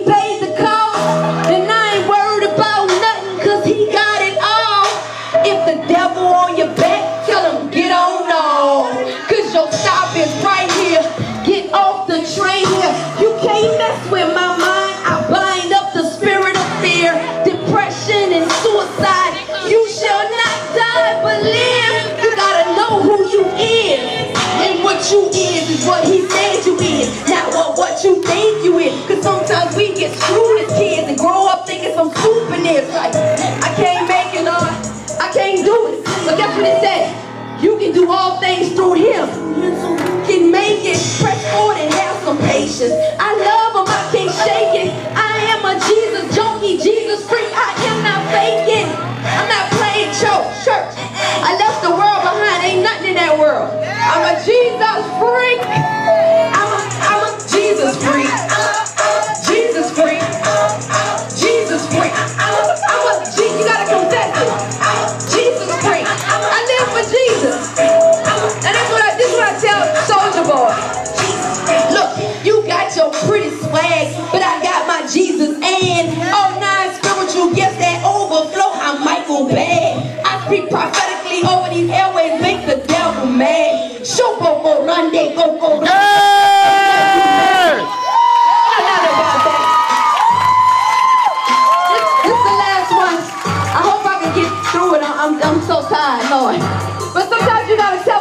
paid the cost, and I ain't worried about nothing, cause he got it all. If the devil on your back, tell him get on off, cause your stop is right here. Get off the train here. You can't mess with my mind. I bind up the spirit of fear, depression and suicide. You shall not die but live. You gotta know who you is, and what you is what he said you is, not what you think you is. Cause sometimes we get screwed as kids and grow up thinking some stupidness like, I can't make it, or I can't do it. But guess what it said? You can do all things through him. You can make it. Press forward and have some patience. I love him, I can't shake it. I am a Jesus junkie, Jesus freak. I am not faking. I'm not playing church. I left the world behind. Ain't nothing in that world. I'm a Jesus freak. I'm a Jesus freak. Jesus freak. Jesus freak. You gotta confess it. Jesus freak. I live for Jesus. And this is what I tell Soulja Boy. Look, you got your pretty swag, but I got my Jesus and all 9 spiritual gifts that overflow. I'm Michael Bad. I speak prophetically over these airways, make the devil mad. Show go run, they go. I'm so tired, Lord. But sometimes you gotta tell